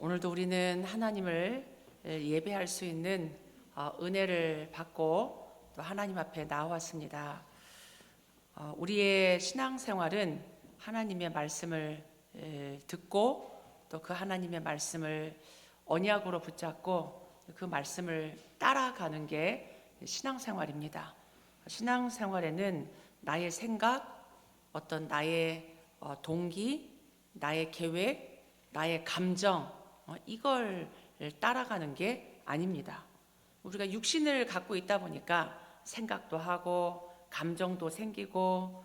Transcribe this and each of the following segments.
오늘도 우리는 하나님을 예배할 수 있는 은혜를 받고 또 하나님 앞에 나왔습니다. 우리의 신앙생활은 하나님의 말씀을 듣고 또 그 하나님의 말씀을 언약으로 붙잡고 그 말씀을 따라가는 게 신앙생활입니다. 신앙생활에는 나의 생각, 어떤 나의 동기, 나의 계획, 나의 감정 이걸 따라가는 게 아닙니다. 우리가 육신을 갖고 있다 보니까 생각도 하고 감정도 생기고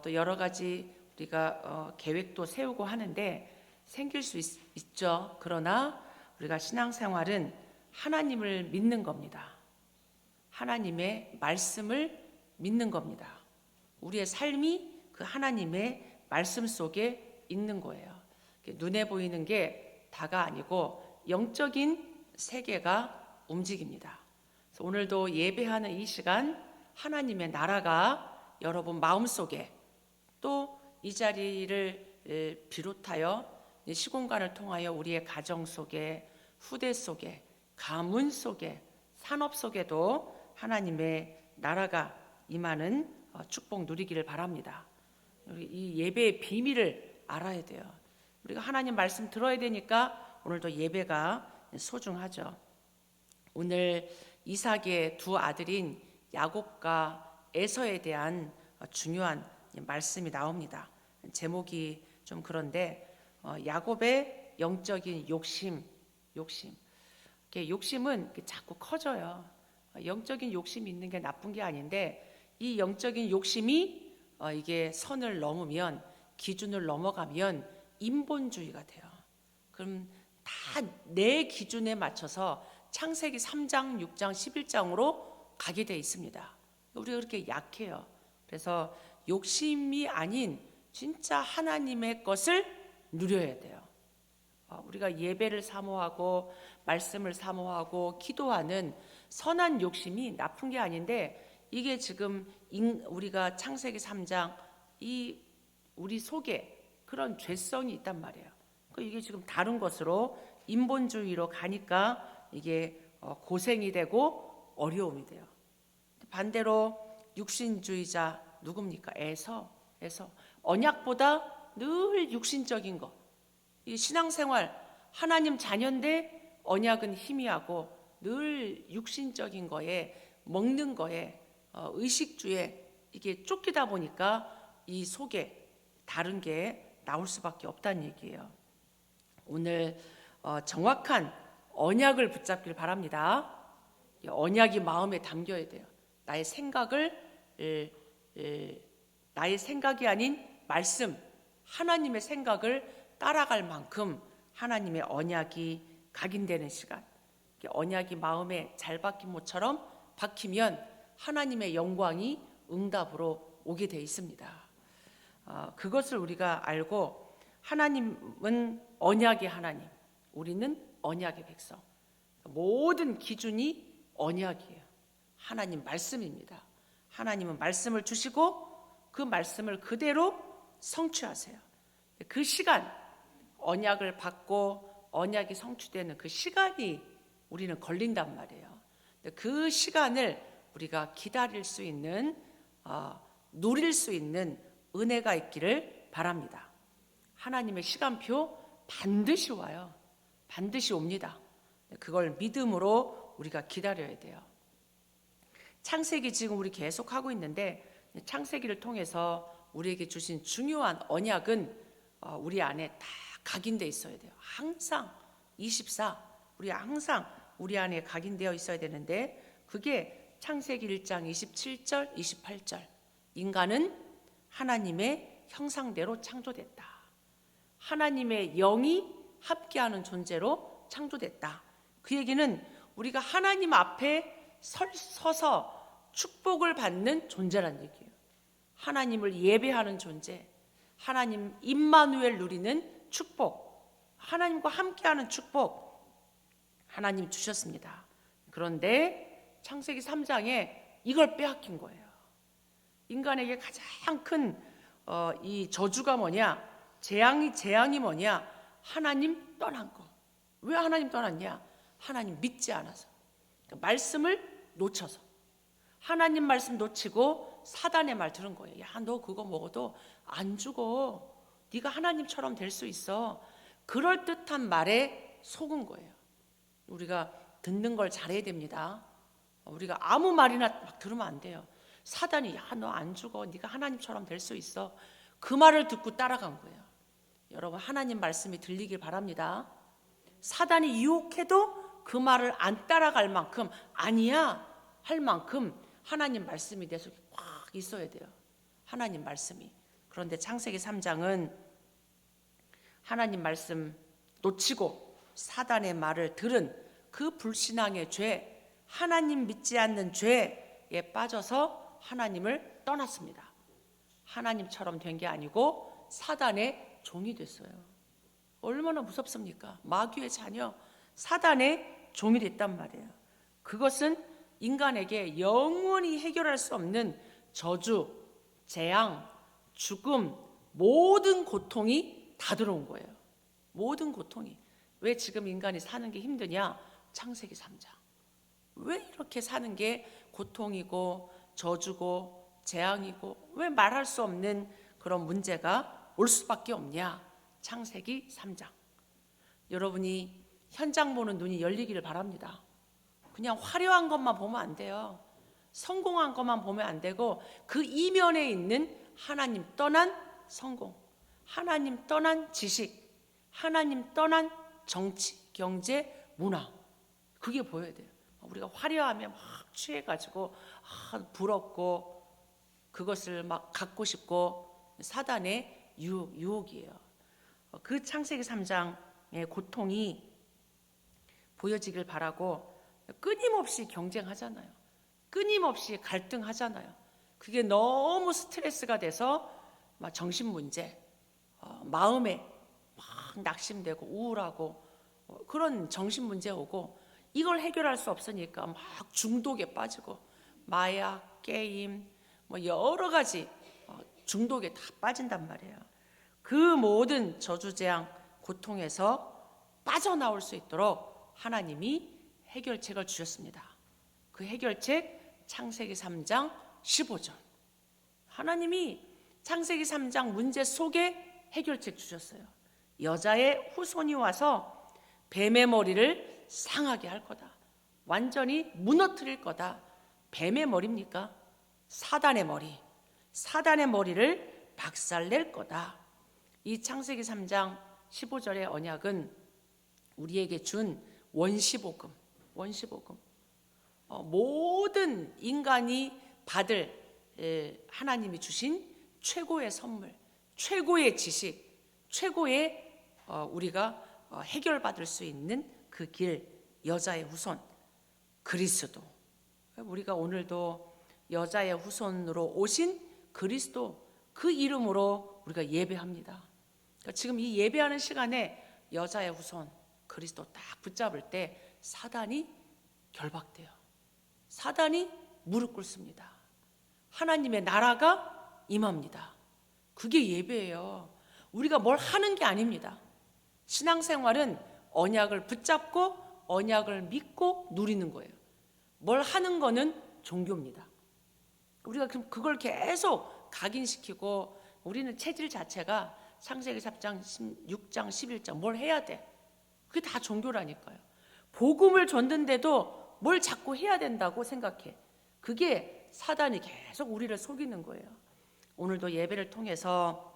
또 여러 가지 우리가 계획도 세우고 하는데 생길 수 있죠. 그러나 우리가 신앙생활은 하나님을 믿는 겁니다. 하나님의 말씀을 믿는 겁니다. 우리의 삶이 그 하나님의 말씀 속에 있는 거예요. 눈에 보이는 게 다가 아니고 영적인 세계가 움직입니다. 그래서 오늘도 예배하는 이 시간 하나님의 나라가 여러분 마음속에 또 이 자리를 비롯하여 시공간을 통하여 우리의 가정 속에, 후대 속에, 가문 속에, 산업 속에도 하나님의 나라가 임하는 축복 누리기를 바랍니다. 우리 이 예배의 비밀을 알아야 돼요. 우리가 하나님 말씀 들어야 되니까 오늘도 예배가 소중하죠. 오늘 이삭의 두 아들인 야곱과 에서에 대한 중요한 말씀이 나옵니다. 제목이 좀 그런데 야곱의 영적인 욕심은 자꾸 커져요. 영적인 욕심이 있는 게 나쁜 게 아닌데 이 영적인 욕심이 이게 선을 넘으면, 기준을 넘어가면 인본주의가 돼요. 그럼 다 내 기준에 맞춰서 창세기 3장, 6장, 11장으로 가게 돼 있습니다. 우리가 그렇게 약해요. 그래서 욕심이 아닌 진짜 하나님의 것을 누려야 돼요. 우리가 예배를 사모하고 말씀을 사모하고 기도하는 선한 욕심이 나쁜 게 아닌데 이게 지금 우리가 창세기 3장 이 우리 속에 그런 죄성이 있단 말이에요. 이게 지금 다른 것으로 인본주의로 가니까 이게 고생이 되고 어려움이 돼요. 반대로 육신주의자 누굽니까? 에서 언약보다 늘 육신적인 것. 이 신앙생활 하나님 자녀인데 언약은 희미하고 늘 육신적인 거에 먹는 거에 의식주에 이게 쫓기다 보니까 이 속에 다른 게 나올 수밖에 없다는 얘기예요. 오늘 정확한 언약을 붙잡길 바랍니다. 언약이 마음에 담겨야 돼요. 나의 생각이 아닌 말씀, 하나님의 생각을 따라갈 만큼 하나님의 언약이 각인되는 시간. 언약이 마음에 잘 박힌 모처럼 박히면 하나님의 영광이 응답으로 오게 돼 있습니다. 그것을 우리가 알고 하나님은 언약의 하나님, 우리는 언약의 백성. 모든 기준이 언약이에요. 하나님 말씀입니다. 하나님은 말씀을 주시고 그 말씀을 그대로 성취하세요. 그 시간, 언약을 받고 언약이 성취되는 그 시간이 우리는 걸린단 말이에요. 그 시간을 우리가 기다릴 수 있는, 누릴 수 있는 은혜가 있기를 바랍니다. 하나님의 시간표 반드시 와요. 반드시 옵니다. 그걸 믿음으로 우리가 기다려야 돼요. 창세기 지금 우리 계속 하고 있는데 창세기를 통해서 우리에게 주신 중요한 언약은 우리 안에 다 각인되어 있어야 돼요. 항상 24 우리 항상 우리 안에 각인되어 있어야 되는데 그게 창세기 1장 27절 28절 인간은 하나님의 형상대로 창조됐다. 하나님의 영이 함께하는 존재로 창조됐다. 그 얘기는 우리가 하나님 앞에 서서 축복을 받는 존재란 얘기예요. 하나님을 예배하는 존재, 하나님 임마누엘 누리는 축복, 하나님과 함께하는 축복 하나님 주셨습니다. 그런데 창세기 3장에 이걸 빼앗긴 거예요. 인간에게 가장 큰 이 저주가 뭐냐, 재앙이 뭐냐, 하나님 떠난 거. 왜 하나님 떠났냐? 하나님 믿지 않아서. 그러니까 말씀을 놓쳐서. 하나님 말씀 놓치고 사단의 말 들은 거예요. 야, 너 그거 먹어도 안 죽어. 네가 하나님처럼 될 수 있어. 그럴듯한 말에 속은 거예요. 우리가 듣는 걸 잘해야 됩니다. 우리가 아무 말이나 막 들으면 안 돼요. 사단이 야, 너 안 죽어. 네가 하나님처럼 될 수 있어. 그 말을 듣고 따라간 거예요. 여러분, 하나님 말씀이 들리길 바랍니다. 사단이 유혹해도 그 말을 안 따라갈 만큼, 아니야 할 만큼 하나님 말씀이 내 속에 꽉 있어야 돼요. 하나님 말씀이. 그런데 창세기 3장은 하나님 말씀 놓치고 사단의 말을 들은 그 불신앙의 죄, 하나님 믿지 않는 죄에 빠져서 하나님을 떠났습니다. 하나님처럼 된 게 아니고 사단의 종이 됐어요. 얼마나 무섭습니까? 마귀의 자녀, 사단의 종이 됐단 말이에요. 그것은 인간에게 영원히 해결할 수 없는 저주, 재앙, 죽음, 모든 고통이 다 들어온 거예요. 모든 고통이. 왜 지금 인간이 사는 게 힘드냐? 창세기 3장. 왜 이렇게 사는 게 고통이고 저주고 재앙이고 왜 말할 수 없는 그런 문제가 올 수밖에 없냐? 창세기 3장. 여러분이 현장 보는 눈이 열리기를 바랍니다. 그냥 화려한 것만 보면 안 돼요. 성공한 것만 보면 안 되고 그 이면에 있는 하나님 떠난 성공, 하나님 떠난 지식, 하나님 떠난 정치, 경제, 문화, 그게 보여야 돼요. 우리가 화려하면 막 취해가지고 부럽고 그것을 막 갖고 싶고 사단의 유혹이에요. 그 창세기 3장의 고통이 보여지길 바라고 끊임없이 경쟁하잖아요. 끊임없이 갈등하잖아요. 그게 너무 스트레스가 돼서 막 정신 문제, 마음에 막 낙심되고 우울하고 그런 정신 문제 오고 이걸 해결할 수 없으니까 막 중독에 빠지고 마약, 게임, 뭐 여러 가지 중독에 다 빠진단 말이에요. 그 모든 저주재앙, 고통에서 빠져나올 수 있도록 하나님이 해결책을 주셨습니다. 그 해결책 창세기 3장 15절. 하나님이 창세기 3장 문제 속에 해결책 주셨어요. 여자의 후손이 와서 뱀의 머리를 상하게 할 거다. 완전히 무너뜨릴 거다. 뱀의 머리입니까? 사단의 머리. 사단의 머리를 박살낼 거다. 이 창세기 3장 15절의 언약은 우리에게 준 원시복음. 모든 인간이 받을 하나님이 주신 최고의 선물, 최고의 지식, 최고의 우리가 해결받을 수 있는 그 길, 여자의 후손, 그리스도. 우리가 오늘도 여자의 후손으로 오신 그리스도, 그 이름으로 우리가 예배합니다. 그러니까 지금 이 예배하는 시간에 여자의 후손, 그리스도 딱 붙잡을 때 사단이 결박돼요. 사단이 무릎 꿇습니다. 하나님의 나라가 임합니다. 그게 예배예요. 우리가 뭘 하는 게 아닙니다. 신앙생활은 언약을 붙잡고 언약을 믿고 누리는 거예요. 뭘 하는 거는 종교입니다. 우리가 그걸 계속 각인시키고 우리는 체질 자체가 창세기 4장, 6장, 11장 뭘 해야 돼. 그게 다 종교라니까요. 복음을 줬는데도 뭘 자꾸 해야 된다고 생각해. 그게 사단이 계속 우리를 속이는 거예요. 오늘도 예배를 통해서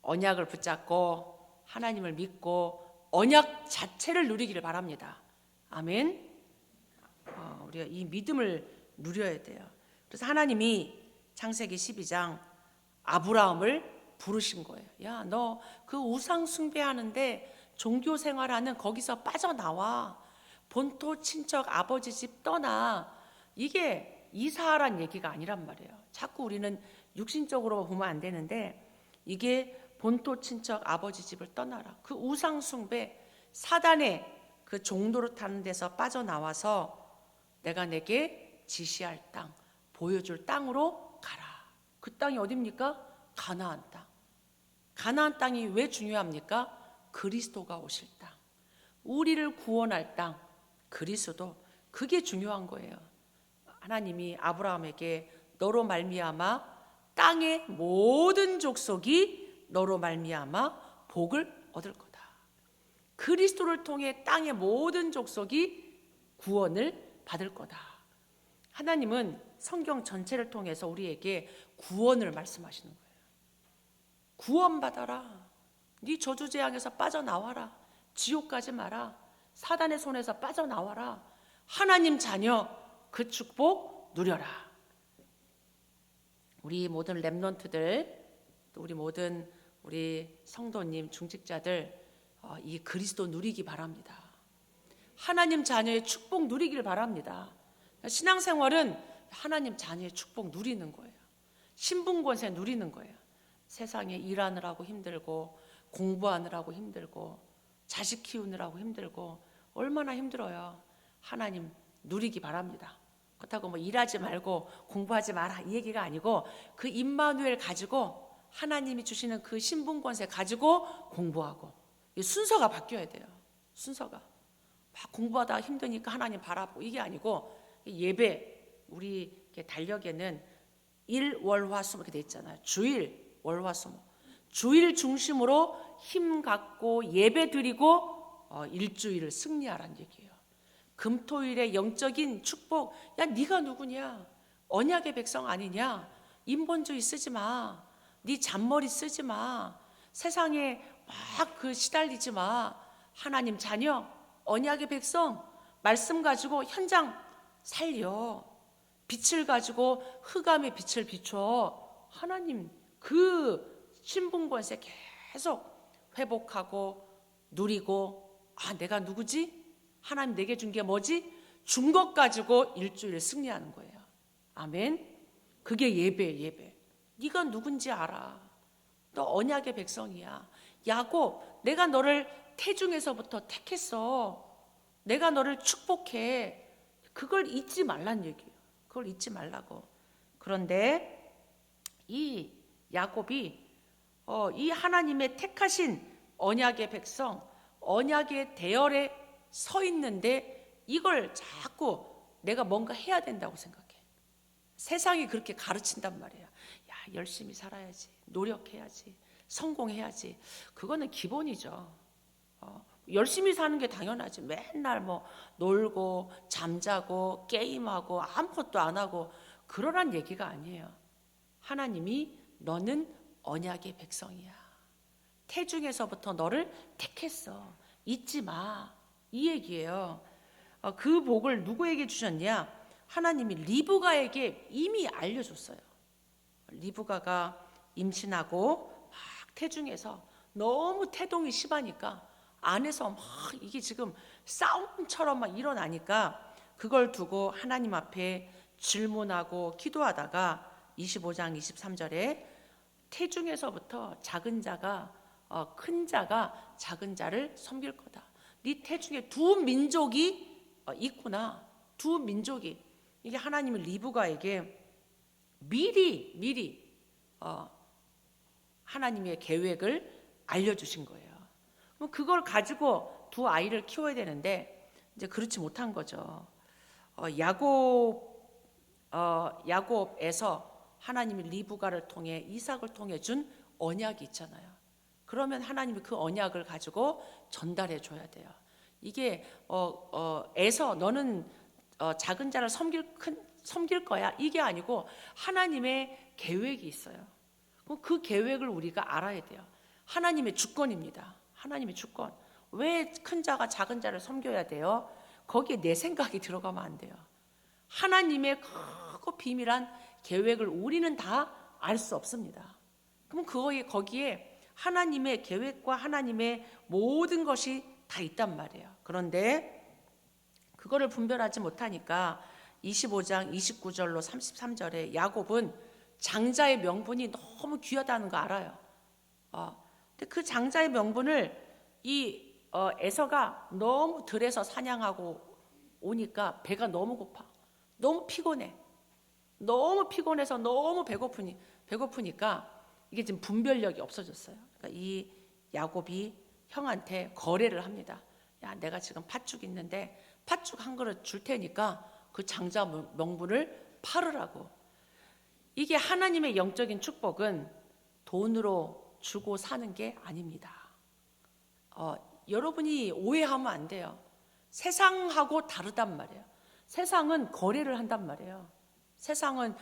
언약을 붙잡고 하나님을 믿고 언약 자체를 누리기를 바랍니다. 아멘. 우리가 이 믿음을 누려야 돼요. 그래서 하나님이 창세기 12장 아브라함을 부르신 거예요. 야, 너 그 우상 숭배하는데 종교 생활하는 거기서 빠져나와. 본토 친척 아버지 집 떠나. 이게 이사하란 얘기가 아니란 말이에요. 자꾸 우리는 육신적으로 보면 안 되는데 이게 본토 친척 아버지 집을 떠나라. 그 우상 숭배, 사단의 그 종도로 타는 데서 빠져나와서 내가 내게 지시할 땅, 보여줄 땅으로 가라. 그 땅이 어디입니까? 가나안 땅. 가나안 땅이 왜 중요합니까? 그리스도가 오실 땅. 우리를 구원할 땅, 그리스도, 그게 중요한 거예요. 하나님이 아브라함에게 너로 말미암아 땅의 모든 족속이 너로 말미암아 복을 얻을 거다. 그리스도를 통해 땅의 모든 족속이 구원을 받을 거다. 하나님은 성경 전체를 통해서 우리에게 구원을 말씀하시는 거예요. 구원받아라. 네 저주재앙에서 빠져나와라. 지옥 가지 마라. 사단의 손에서 빠져나와라. 하나님 자녀, 그 축복 누려라. 우리 모든 렘넌트들, 또 우리 모든 우리 성도님, 중직자들, 이 그리스도 누리기 바랍니다. 하나님 자녀의 축복 누리길 바랍니다. 신앙생활은 하나님 자녀의 축복 누리는 거예요. 신분권세 누리는 거예요. 세상에 일하느라고 힘들고 공부하느라고 힘들고 자식 키우느라고 힘들고 얼마나 힘들어요. 하나님 누리기 바랍니다. 그렇다고 뭐 일하지 말고 공부하지 마라 이 얘기가 아니고, 그 임마누엘 가지고 하나님이 주시는 그 신분권세 가지고 공부하고, 이 순서가 바뀌어야 돼요. 순서가 막 공부하다가 힘드니까 하나님 바라보고 이게 아니고, 예배 우리 달력에는 일월화수 이렇게 돼 있잖아요. 주일 월화수목, 주일 중심으로 힘 갖고 예배 드리고 일주일을 승리하라는 얘기예요. 금토일의 영적인 축복. 야, 네가 누구냐? 언약의 백성 아니냐? 인본주의 쓰지 마. 네 잔머리 쓰지 마. 세상에 막 시달리지 마. 하나님 자녀, 언약의 백성, 말씀 가지고 현장 살려. 빛을 가지고 흑암의 빛을 비춰. 하나님 그 신분권세 계속 회복하고 누리고, 내가 누구지? 하나님 내게 준 게 뭐지? 준 것 가지고 일주일 승리하는 거예요. 아멘. 그게 예배. 네가 누군지 알아. 너 언약의 백성이야. 야곱, 내가 너를 태중에서부터 택했어. 내가 너를 축복해. 그걸 잊지 말란 얘기예요. 그걸 잊지 말라고. 그런데 이 야곱이 이 하나님의 택하신 언약의 백성, 언약의 대열에 서 있는데 이걸 자꾸 내가 뭔가 해야 된다고 생각해. 세상이 그렇게 가르친단 말이야. 야, 열심히 살아야지, 노력해야지, 성공해야지. 그거는 기본이죠. 열심히 사는 게 당연하지. 맨날 뭐 놀고 잠자고 게임하고 아무것도 안 하고 그러란 얘기가 아니에요. 하나님이 너는 언약의 백성이야. 태중에서부터 너를 택했어. 잊지 마. 이 얘기예요. 그 복을 누구에게 주셨냐? 하나님이 리브가에게 이미 알려줬어요. 리브가가 임신하고 막 태중에서 너무 태동이 심하니까 안에서 막 이게 지금 싸움처럼 막 일어나니까 그걸 두고 하나님 앞에 질문하고 기도하다가 25장 23절에 태중에서부터 작은 자가 큰 자가 작은 자를 섬길 거다. 네 태중에 두 민족이 있구나. 두 민족이. 이게 하나님이 리브가에게 미리 하나님의 계획을 알려주신 거예요. 그럼 그걸 가지고 두 아이를 키워야 되는데 이제 그렇지 못한 거죠. 야곱에서 하나님이 리브가를 통해 이삭을 통해 준 언약이 있잖아요. 그러면 하나님이 그 언약을 가지고 전달해 줘야 돼요. 이게 에서 너는 작은 자를 섬길 거야. 이게 아니고 하나님의 계획이 있어요. 그럼 그 계획을 우리가 알아야 돼요. 하나님의 주권입니다. 하나님의 주권. 왜 큰 자가 작은 자를 섬겨야 돼요? 거기에 내 생각이 들어가면 안 돼요. 하나님의 크고 비밀한 계획을 우리는 다 알 수 없습니다. 그럼 거기에 하나님의 계획과 하나님의 모든 것이 다 있단 말이에요. 그런데 그거를 분별하지 못하니까 25장 29절로 33절에 야곱은 장자의 명분이 너무 귀하다는 거 알아요. 근데 그 장자의 명분을 이 에서가 너무 들에서 사냥하고 오니까 배가 너무 고파. 너무 피곤해. 너무 피곤해서 너무 배고프니까 이게 지금 분별력이 없어졌어요. 그러니까 이 야곱이 형한테 거래를 합니다. 야, 내가 지금 팥죽 있는데 팥죽 한 그릇 줄 테니까 그 장자 명분을 팔으라고. 이게 하나님의 영적인 축복은 돈으로 주고 사는 게 아닙니다. 여러분이 오해하면 안 돼요. 세상하고 다르단 말이에요. 세상은 거래를 한단 말이에요. 세상은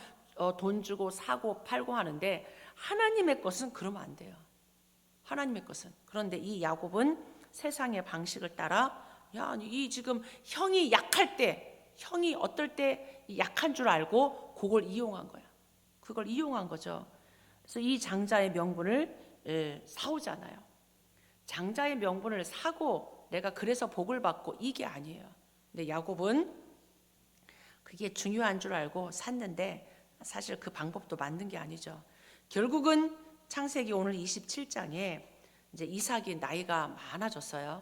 돈 주고 사고 팔고 하는데 하나님의 것은 그러면 안 돼요. 하나님의 것은. 그런데 이 야곱은 세상의 방식을 따라 야, 이 지금 형이 약할 때, 형이 어떨 때 약한 줄 알고 그걸 이용한 거야. 그걸 이용한 거죠. 그래서 이 장자의 명분을 사오잖아요. 장자의 명분을 사고 내가 그래서 복을 받고 이게 아니에요. 근데 야곱은 그게 중요한 줄 알고 샀는데 사실 그 방법도 맞는 게 아니죠. 결국은 창세기 오늘 27장에 이제 이삭이 나이가 많아졌어요.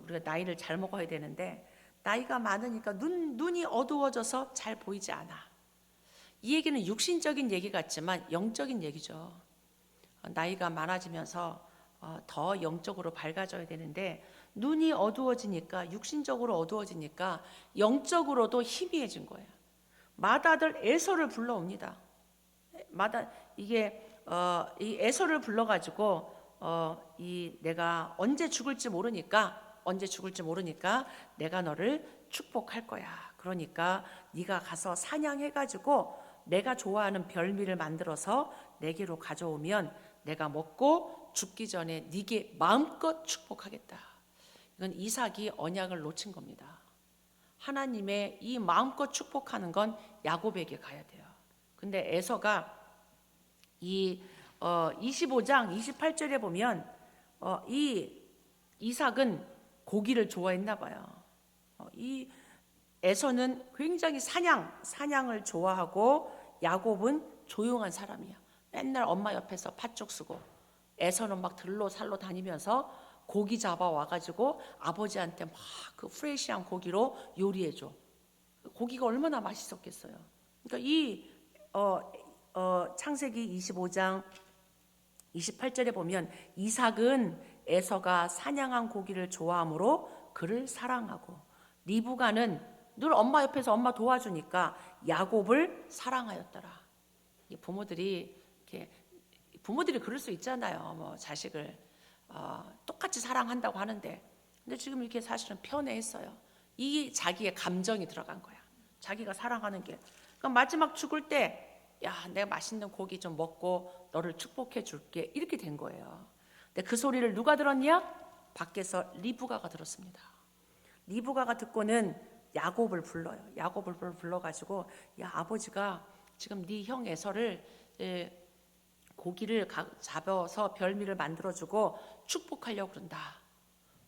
우리가 나이를 잘 먹어야 되는데 나이가 많으니까 눈이 어두워져서 잘 보이지 않아. 이 얘기는 육신적인 얘기 같지만 영적인 얘기죠. 나이가 많아지면서 더 영적으로 밝아져야 되는데 눈이 어두워지니까 육신적으로 어두워지니까 영적으로도 희미해진 거예요. 맏아들 에서를 불러옵니다. 이 에서를 불러가지고 내가 언제 죽을지 모르니까 내가 너를 축복할 거야. 그러니까 네가 가서 사냥해가지고 내가 좋아하는 별미를 만들어서 내게로 가져오면 내가 먹고 죽기 전에 네게 마음껏 축복하겠다. 이건 이삭이 언약을 놓친 겁니다. 하나님의 이 마음껏 축복하는 건 야곱에게 가야 돼요. 근데 에서가 이 25장 28절에 보면 이 이삭은 고기를 좋아했나 봐요. 이 에서는 굉장히 사냥을 좋아하고 야곱은 조용한 사람이야. 맨날 엄마 옆에서 팥죽 쓰고 에서는 막 들로 살로 다니면서 고기 잡아 와가지고 아버지한테 막 그 프레시한 고기로 요리해줘. 고기가 얼마나 맛있었겠어요. 그러니까 이 창세기 25장 28절에 보면 이삭은 에서가 사냥한 고기를 좋아하므로 그를 사랑하고 리브가는 늘 엄마 옆에서 엄마 도와주니까 야곱을 사랑하였더라. 부모들이 그럴 수 있잖아요. 뭐 자식을 똑같이 사랑한다고 하는데 근데 지금 이렇게 사실은 편애했어요. 이 자기의 감정이 들어간 거야. 자기가 사랑하는 게. 그러니까 마지막 죽을 때 야, 내가 맛있는 고기 좀 먹고 너를 축복해 줄게. 이렇게 된 거예요. 근데 그 소리를 누가 들었냐? 밖에서 리브가가 들었습니다. 리브가가 듣고는 야곱을 불러요. 야곱을 불러가지고 야, 아버지가 지금 네 형 에서를 고기를 잡아서 별미를 만들어주고 축복하려고 그런다.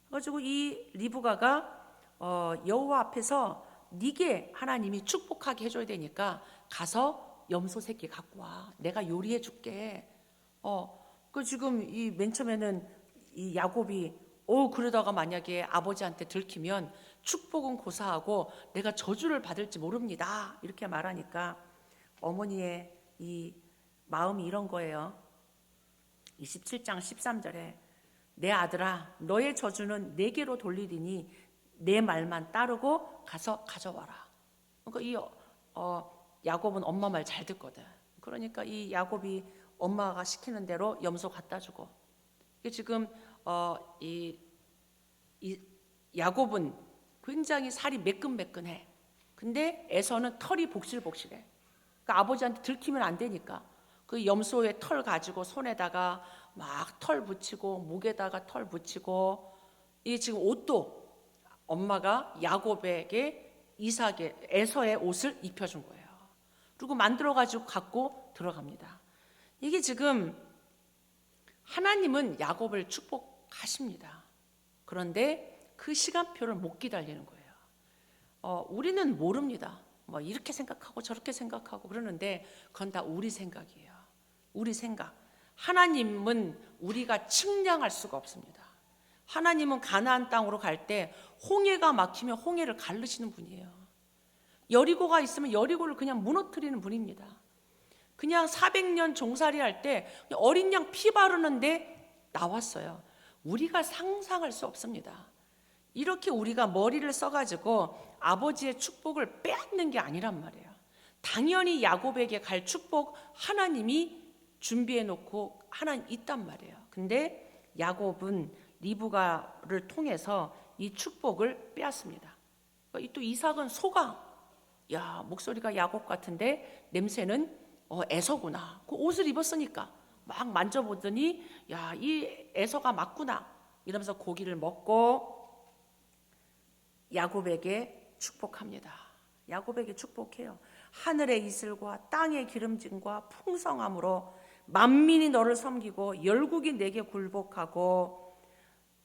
그래가지고 이 리브가가 여호와 앞에서 네게 하나님이 축복하게 해줘야 되니까 가서 염소 새끼 갖고 와. 내가 요리해 줄게. 그 지금 이 맨 처음에는 이 야곱이 그러다가 만약에 아버지한테 들키면 축복은 고사하고 내가 저주를 받을지 모릅니다. 이렇게 말하니까 어머니의 이 마음이 이런 거예요. 27장 13절에 내 아들아 너의 저주는 내게로 돌리리니 내 말만 따르고 가서 가져와라. 그러니까 이 야곱은 엄마 말 잘 듣거든. 그러니까 이 야곱이 엄마가 시키는 대로 염소 갖다 주고 이게 지금 이 야곱은 굉장히 살이 매끈매끈해. 근데 에서는 털이 복실복실해. 그러니까 아버지한테 들키면 안 되니까 그 염소의 털 가지고 손에다가 막 털 붙이고 목에다가 털 붙이고 이게 지금 옷도 엄마가 야곱에게 에서의 옷을 입혀준 거예요. 그리고 만들어가지고 갖고 들어갑니다. 이게 지금 하나님은 야곱을 축복하십니다. 그런데 그 시간표를 못 기다리는 거예요. 우리는 모릅니다. 뭐 이렇게 생각하고 저렇게 생각하고 그러는데 그건 다 우리 생각이에요. 우리 생각. 하나님은 우리가 측량할 수가 없습니다. 하나님은 가나안 땅으로 갈 때 홍해가 막히면 홍해를 가르시는 분이에요. 여리고가 있으면 여리고를 그냥 무너뜨리는 분입니다. 그냥 400년 종살이 할 때 어린 양 피 바르는데 나왔어요. 우리가 상상할 수 없습니다. 이렇게 우리가 머리를 써가지고 아버지의 축복을 빼앗는 게 아니란 말이에요. 당연히 야곱에게 갈 축복 하나님이 준비해 놓고 하나님 있단 말이에요. 근데 야곱은 리브가를 통해서 이 축복을 빼앗습니다. 또 이삭은 속아. 야, 목소리가 야곱 같은데 냄새는 에서구나. 그 옷을 입었으니까 막 만져보더니 야, 이 에서가 맞구나. 이러면서 고기를 먹고 야곱에게 축복합니다. 야곱에게 축복해요. 하늘의 이슬과 땅의 기름짐과 풍성함으로 만민이 너를 섬기고 열국이 내게 굴복하고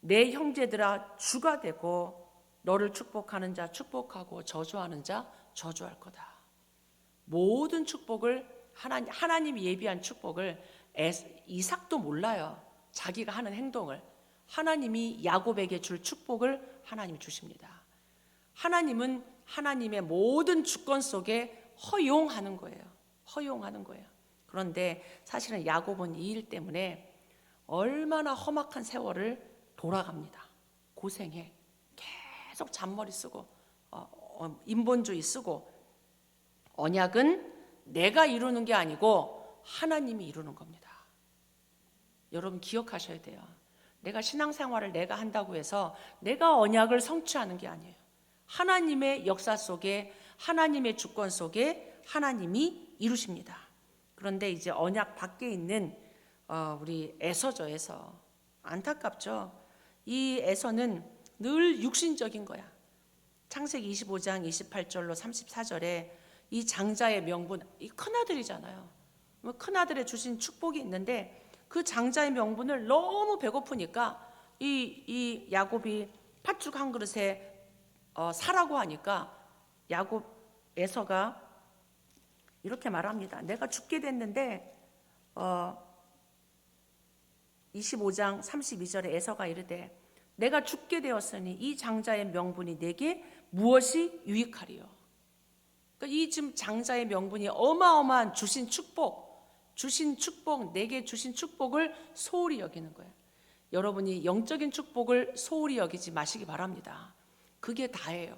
내 형제들아 주가 되고 너를 축복하는 자 축복하고 저주하는 자 저주할 거다. 모든 축복을 하나님이 예비한 축복을 이삭도 몰라요. 자기가 하는 행동을. 하나님이 야곱에게 줄 축복을 하나님이 주십니다. 하나님은 하나님의 모든 주권 속에 허용하는 거예요. 허용하는 거예요. 그런데 사실은 야곱은 이 일 때문에 얼마나 험악한 세월을 돌아갑니다. 고생해. 계속 잔머리 쓰고 인본주의 쓰고. 언약은 내가 이루는 게 아니고 하나님이 이루는 겁니다. 여러분 기억하셔야 돼요. 내가 신앙생활을 내가 한다고 해서 내가 언약을 성취하는 게 아니에요. 하나님의 역사 속에 하나님의 주권 속에 하나님이 이루십니다. 그런데 이제 언약 밖에 있는 우리 에서죠. 에서. 안타깝죠. 이 에서는 늘 육신적인 거야. 창세기 25장 28절로 34절에 이 장자의 명분, 이 큰아들이잖아요. 큰아들의 주신 축복이 있는데 그 장자의 명분을 너무 배고프니까 이 야곱이 팥죽 한 그릇에 사라고 하니까 야곱 에서가 이렇게 말합니다. 내가 죽게 됐는데 25장 32절에 에서가 이르되 내가 죽게 되었으니 이 장자의 명분이 내게 무엇이 유익하리요. 그러니까 이 지금 장자의 명분이 어마어마한 주신 축복, 내게 주신 축복을 소홀히 여기는 거예요. 여러분이 영적인 축복을 소홀히 여기지 마시기 바랍니다. 그게 다예요.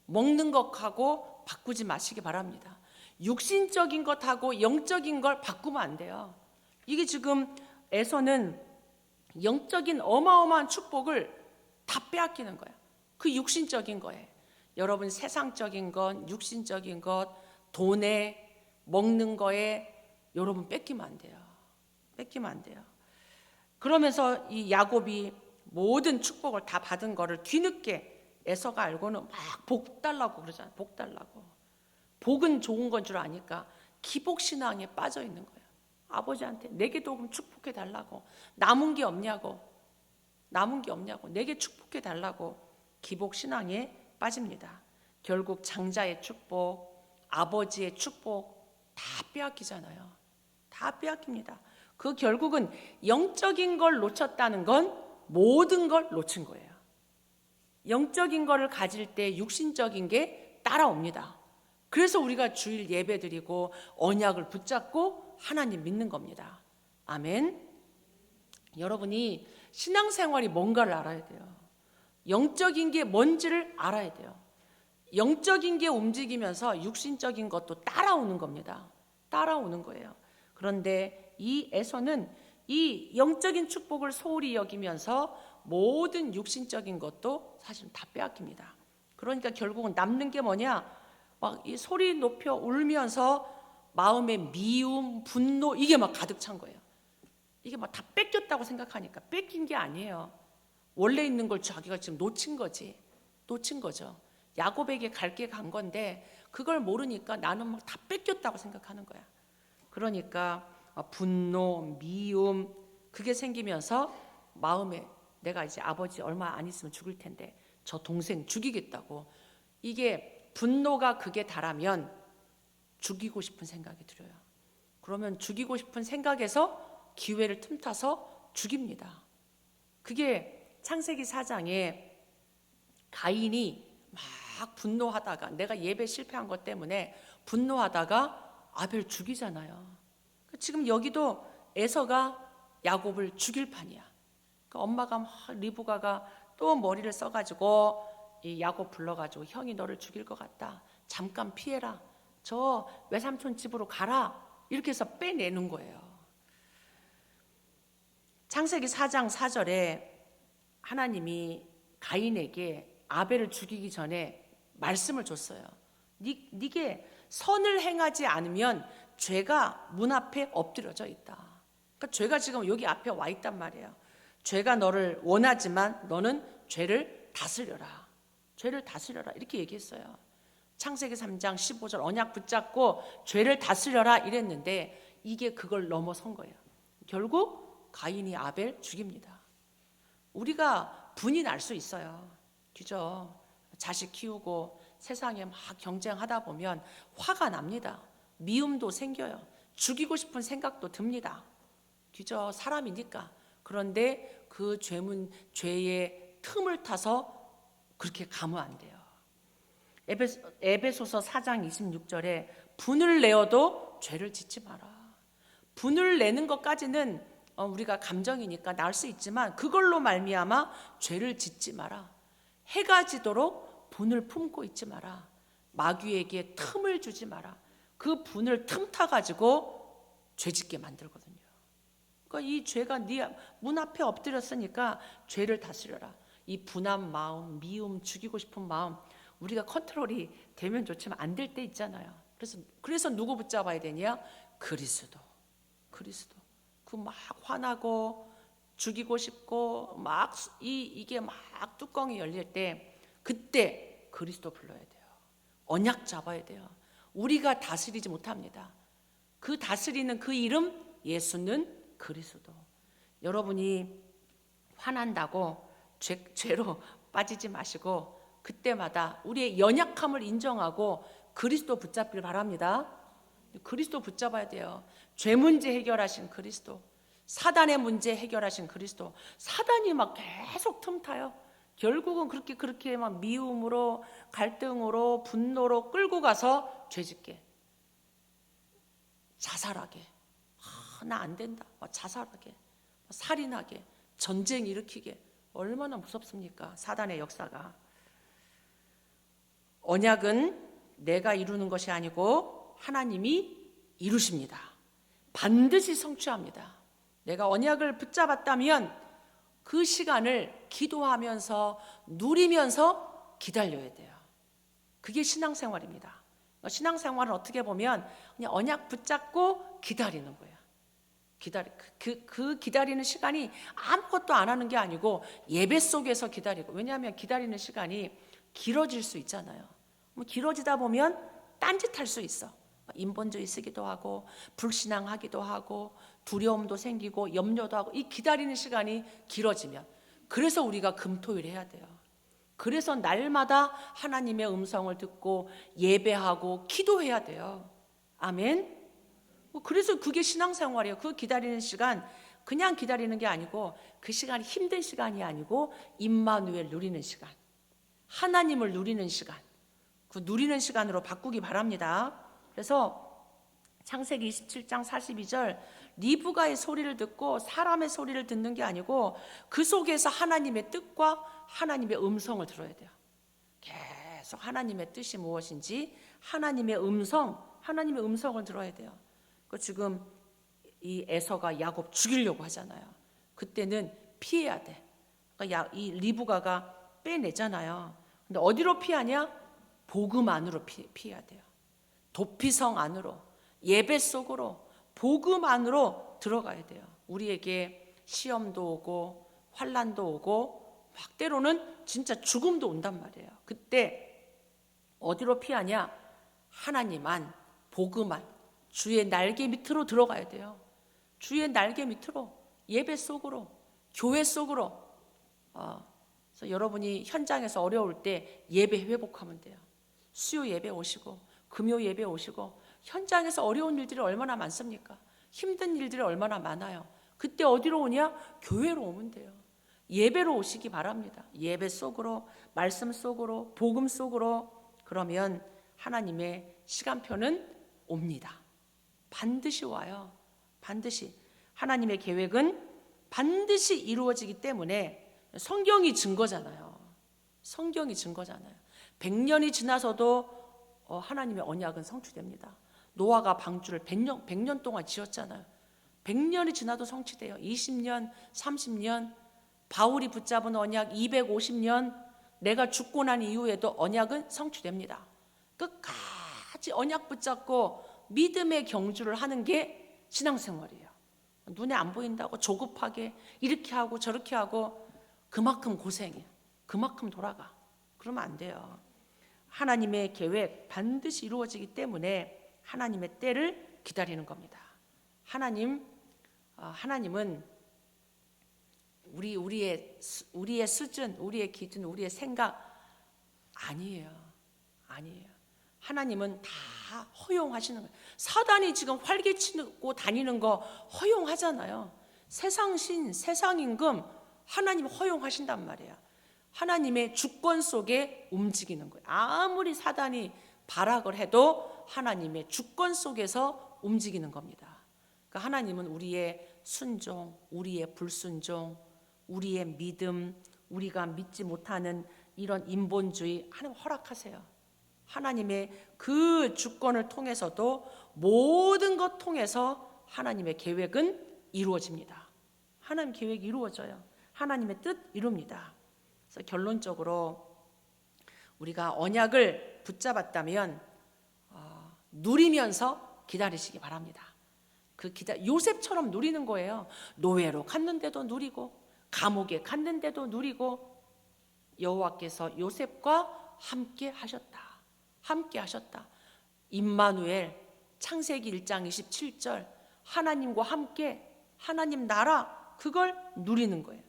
먹는 것하고 바꾸지 마시기 바랍니다. 육신적인 것하고 영적인 걸 바꾸면 안 돼요. 이게 지금 에서는 영적인 어마어마한 축복을 다 빼앗기는 거예요. 그 육신적인 거예요. 여러분 세상적인 것, 육신적인 것, 돈에, 먹는 거에 여러분 뺏기면 안 돼요. 뺏기면 안 돼요. 그러면서 이 야곱이 모든 축복을 다 받은 거를 뒤늦게 에서가 알고는 막 복 달라고 그러잖아요. 복 달라고. 복은 좋은 건 줄 아니까 기복신앙에 빠져 있는 거예요. 아버지한테 내게도 좀 축복해 달라고. 남은 게 없냐고. 내게 축복해 달라고 기복신앙에 빠집니다. 결국 장자의 축복, 아버지의 축복 다 빼앗기잖아요. 다 빼앗깁니다. 그 결국은 영적인 걸 놓쳤다는 건 모든 걸 놓친 거예요. 영적인 거를 가질 때 육신적인 게 따라옵니다. 그래서 우리가 주일 예배 드리고 언약을 붙잡고 하나님 믿는 겁니다. 아멘. 여러분이 신앙생활이 뭔가를 알아야 돼요. 영적인 게 뭔지를 알아야 돼요. 영적인 게 움직이면서 육신적인 것도 따라오는 겁니다. 따라오는 거예요. 그런데 이 에서는 이 영적인 축복을 소홀히 여기면서 모든 육신적인 것도 사실 다 빼앗깁니다. 그러니까 결국은 남는 게 뭐냐? 막 이 소리 높여 울면서 마음에 미움, 분노 이게 막 가득 찬 거예요. 이게 막 다 뺏겼다고 생각하니까 뺏긴 게 아니에요. 원래 있는 걸 자기가 지금 놓친 거지. 놓친 거죠. 야곱에게 갈 게 간 건데 그걸 모르니까 나는 막 다 뺏겼다고 생각하는 거야. 그러니까 분노, 미움 그게 생기면서 마음에 내가 이제 아버지 얼마 안 있으면 죽을 텐데 저 동생 죽이겠다고. 이게 분노가 극에 달하면 죽이고 싶은 생각이 들어요. 그러면 죽이고 싶은 생각에서 기회를 틈타서 죽입니다. 그게 창세기 4장에 가인이 막 분노하다가 내가 예배 실패한 것 때문에 분노하다가 아벨 죽이잖아요. 지금 여기도 에서가 야곱을 죽일 판이야. 그러니까 엄마가 막 리브가가 또 머리를 써가지고 이 야곱 불러가지고 형이 너를 죽일 것 같다. 잠깐 피해라. 저 외삼촌 집으로 가라. 이렇게 해서 빼내는 거예요. 창세기 4장 4절에 하나님이 가인에게 아벨을 죽이기 전에 말씀을 줬어요. 네게 선을 행하지 않으면 죄가 문 앞에 엎드려져 있다. 그러니까 죄가 지금 여기 앞에 와 있단 말이에요. 죄가 너를 원하지만 너는 죄를 다스려라. 죄를 다스려라. 이렇게 얘기했어요. 창세기 3장 15절 언약 붙잡고 죄를 다스려라 이랬는데 이게 그걸 넘어선 거예요. 결국 가인이 아벨 죽입니다. 우리가 분이 날 수 있어요. 그죠? 자식 키우고 세상에 막 경쟁하다 보면 화가 납니다. 미움도 생겨요. 죽이고 싶은 생각도 듭니다. 그죠? 사람이니까. 그런데 그 죄의 틈을 타서 그렇게 가면 안 돼요. 에베소서 4장 26절에 분을 내어도 죄를 짓지 마라. 분을 내는 것까지는 우리가 감정이니까 나을 수 있지만 그걸로 말미암아 죄를 짓지 마라. 해가 지도록 분을 품고 있지 마라. 마귀에게 틈을 주지 마라. 그 분을 틈타 가지고 죄짓게 만들거든요. 그러니까 이 죄가 네 문 앞에 엎드렸으니까 죄를 다스려라. 이 분한 마음, 미움, 죽이고 싶은 마음 우리가 컨트롤이 되면 좋지만 안 될 때 있잖아요. 그래서 누구 붙잡아야 되냐? 그리스도. 그 막 화나고 죽이고 싶고 막 이게 막 뚜껑이 열릴 때 그때 그리스도 불러야 돼요. 언약 잡아야 돼요. 우리가 다스리지 못합니다. 그 다스리는 그 이름 예수는 그리스도. 여러분이 화난다고 죄로 빠지지 마시고 그때마다 우리의 연약함을 인정하고 그리스도 붙잡기를 바랍니다. 그리스도 붙잡아야 돼요. 죄 문제 해결하신 그리스도, 사단의 문제 해결하신 그리스도. 사단이 막 계속 틈타요. 결국은 그렇게 막 미움으로 갈등으로 분노로 끌고 가서 죄짓게, 자살하게, 나 안 된다, 자살하게, 살인하게, 전쟁 일으키게. 얼마나 무섭습니까? 사단의 역사가. 언약은 내가 이루는 것이 아니고 하나님이 이루십니다. 반드시 성취합니다. 내가 언약을 붙잡았다면 그 시간을 기도하면서 누리면서 기다려야 돼요. 그게 신앙생활입니다. 신앙생활은 어떻게 보면 그냥 언약 붙잡고 기다리는 거예요. 그 기다리는 시간이 아무것도 안 하는 게 아니고 예배 속에서 기다리고. 왜냐하면 기다리는 시간이 길어질 수 있잖아요. 길어지다 보면 딴짓할 수 있어. 인본주의 쓰기도 하고 불신앙하기도 하고 두려움도 생기고 염려도 하고. 이 기다리는 시간이 길어지면, 그래서 우리가 금토일 해야 돼요. 그래서 날마다 하나님의 음성을 듣고 예배하고 기도해야 돼요. 아멘. 그래서 그게 신앙생활이에요. 그 기다리는 시간 그냥 기다리는 게 아니고 그 시간이 힘든 시간이 아니고 임마누엘 누리는 시간, 하나님을 누리는 시간, 그 누리는 시간으로 바꾸기 바랍니다. 그래서 창세기 27장 42절 리브가의 소리를 듣고 사람의 소리를 듣는 게 아니고 그 속에서 하나님의 뜻과 하나님의 음성을 들어야 돼요. 계속 하나님의 뜻이 무엇인지 하나님의 음성을 들어야 돼요. 지금 이 에서가 야곱 죽이려고 하잖아요. 그때는 피해야 돼. 그러니까 이 리브가가 빼내잖아요. 근데 어디로 피하냐? 복음 안으로 피해야 돼요. 도피성 안으로, 예배 속으로, 복음 안으로 들어가야 돼요. 우리에게 시험도 오고 환난도 오고 막 때로는 진짜 죽음도 온단 말이에요. 그때 어디로 피하냐? 하나님 안, 복음 안, 주의 날개 밑으로 들어가야 돼요. 주의 날개 밑으로, 예배 속으로, 교회 속으로. 그래서 여러분이 현장에서 어려울 때 예배 회복하면 돼요. 수요 예배 오시고 금요 예배 오시고. 현장에서 어려운 일들이 얼마나 많습니까? 힘든 일들이 얼마나 많아요. 그때 어디로 오냐? 교회로 오면 돼요. 예배로 오시기 바랍니다. 예배 속으로, 말씀 속으로, 복음 속으로. 그러면 하나님의 시간표는 옵니다. 반드시 와요. 반드시. 하나님의 계획은 반드시 이루어지기 때문에 성경이 증거잖아요. 성경이 증거잖아요. 100년이 지나서도 하나님의 언약은 성취됩니다. 노아가 방주를 100년 동안 지었잖아요. 100년이 지나도 성취돼요. 20년, 30년, 바울이 붙잡은 언약 250년, 내가 죽고 난 이후에도 언약은 성취됩니다. 끝까지 언약 붙잡고 믿음의 경주를 하는 게 신앙생활이에요. 눈에 안 보인다고 조급하게 이렇게 하고 저렇게 하고 그만큼 고생해. 그만큼 돌아가. 그러면 안 돼요. 하나님의 계획 반드시 이루어지기 때문에 하나님의 때를 기다리는 겁니다. 하나님은 우리의 수준, 우리의 기준, 우리의 생각 아니에요. 하나님은 다 허용하시는 거예요. 사단이 지금 활개치고 다니는 거 허용하잖아요. 세상신, 세상임금 하나님 허용하신단 말이에요. 하나님의 주권 속에 움직이는 거예요. 아무리 사단이 발악을 해도 하나님의 주권 속에서 움직이는 겁니다. 그러니까 하나님은 우리의 순종, 우리의 불순종, 우리의 믿음, 우리가 믿지 못하는 이런 인본주의 하나님 허락하세요. 하나님의 그 주권을 통해서도 모든 것 통해서 하나님의 계획은 이루어집니다. 하나님 계획이 이루어져요. 하나님의 뜻 이룹니다. 그래서 결론적으로 우리가 언약을 붙잡았다면 누리면서 기다리시기 바랍니다. 요셉처럼 누리는 거예요. 노예로 갔는데도 누리고 감옥에 갔는데도 누리고 여호와께서 요셉과 함께 하셨다. 임마누엘 창세기 1장 27절 하나님과 함께 하나님 나라 그걸 누리는 거예요.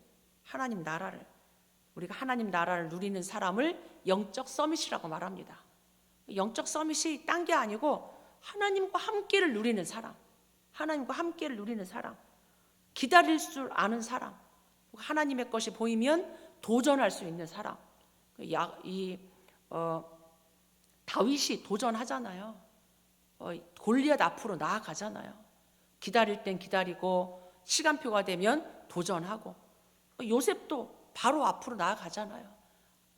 하나님 나라를 우리가 하나님 나라를 누리는 사람을 영적 서밋이라고 말합니다. 영적 서밋이 딴 게 아니고 하나님과 함께를 누리는 사람, 하나님과 함께를 누리는 사람, 기다릴 줄 아는 사람, 하나님의 것이 보이면 도전할 수 있는 사람. 다윗이 도전하잖아요. 골리앗 앞으로 나아가잖아요. 기다릴 땐 기다리고 시간표가 되면 도전하고 요셉도 바로 앞으로 나아가잖아요.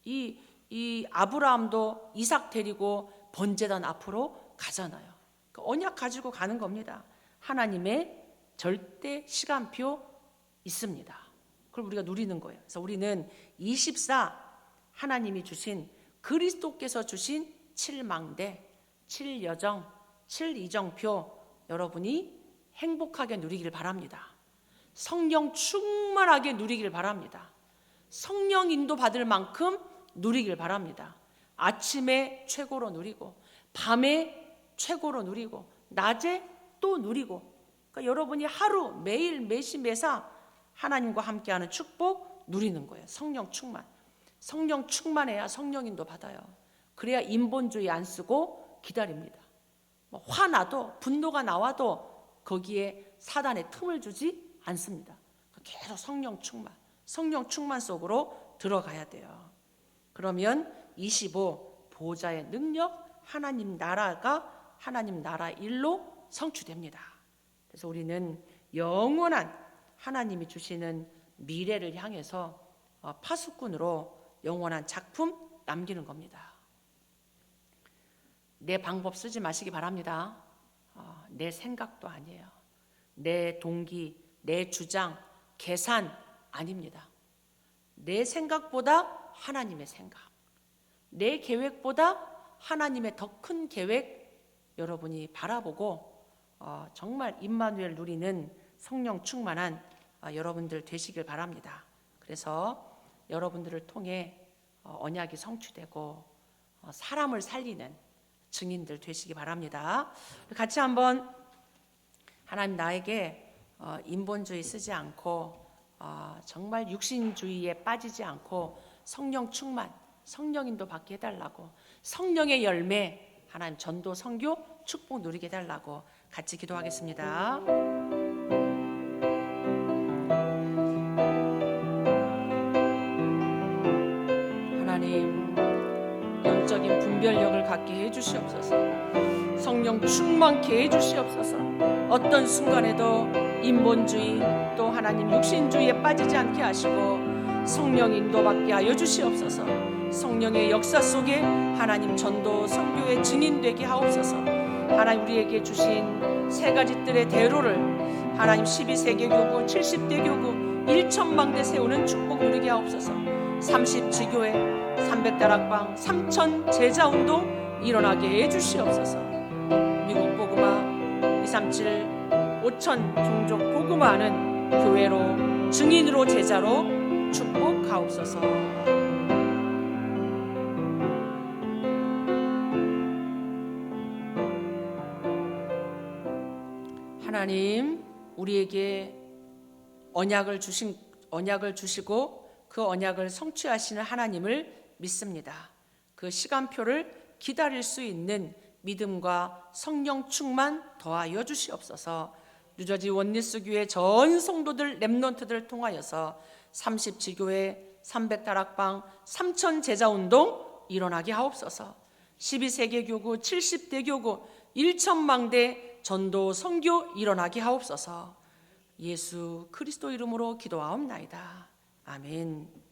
이 아브라함도 이삭 데리고 번제단 앞으로 가잖아요. 그러니까 언약 가지고 가는 겁니다. 하나님의 절대 시간표 있습니다. 그걸 우리가 누리는 거예요. 그래서 우리는 24 하나님이 주신 그리스도께서 주신 7망대, 7여정, 7이정표 여러분이 행복하게 누리길 바랍니다. 성령 충만하게 누리길 바랍니다. 성령 인도 받을 만큼 누리길 바랍니다. 아침에 최고로 누리고 밤에 최고로 누리고 낮에 또 누리고 그러니까 여러분이 하루 매일 매시 매사 하나님과 함께하는 축복 누리는 거예요. 성령 충만. 성령 충만해야 성령 인도 받아요. 그래야 인본주의 안 쓰고 기다립니다. 화나도 분노가 나와도 거기에 사단의 틈을 주지 않습니다. 계속 성령 충만 속으로 들어가야 돼요. 그러면 25 보좌의 능력 하나님 나라가 하나님 나라 일로 성취됩니다. 그래서 우리는 영원한 하나님이 주시는 미래를 향해서 파수꾼으로 영원한 작품 남기는 겁니다. 내 방법 쓰지 마시기 바랍니다. 내 생각도 아니에요. 내 동기, 내 주장, 계산 아닙니다. 내 생각보다 하나님의 생각, 내 계획보다 하나님의 더 큰 계획 여러분이 바라보고 정말 임마누엘 누리는 성령 충만한 여러분들 되시길 바랍니다. 그래서 여러분들을 통해 언약이 성취되고 사람을 살리는 증인들 되시기 바랍니다. 같이 한번 하나님 나에게 인본주의 쓰지 않고 정말 육신주의에 빠지지 않고 성령 충만, 성령인도 받게 해달라고 성령의 열매 하나님 전도 선교 축복 누리게 해달라고 같이 기도하겠습니다. 하나님 영적인 분별력을 갖게 해주시옵소서. 성령 충만케 해주시옵소서. 어떤 순간에도 인본주의 또 하나님 육신주의에 빠지지 않게 하시고 성령 인도받게 하여 주시옵소서. 성령의 역사 속에 하나님 전도 선교의 증인되게 하옵소서. 하나님 우리에게 주신 세 가지 뜰의 대로를 하나님 12세계 교구 70대 교구 1천망대 세우는 축복 누리게 하옵소서. 30지교회 300다락방 3천 제자운동 일어나게 해주시옵소서. 미국 복음화 237 5천 종족 복음화하는 교회로 증인으로 제자로 축복하옵소서. 하나님 우리에게 언약을 주시고 그 언약을 성취하시는 하나님을 믿습니다. 그 시간표를 기다릴 수 있는 믿음과 성령 충만 더하여 주시옵소서. 뉴저지 원리스 교회 전 성도들 렘넌트들을 통하여서 30지교회 300다락방 3천 제자운동 일어나게 하옵소서. 12세계 교구 70대 교구 1천망대 전도 선교 일어나게 하옵소서. 예수 그리스도 이름으로 기도하옵나이다. 아멘.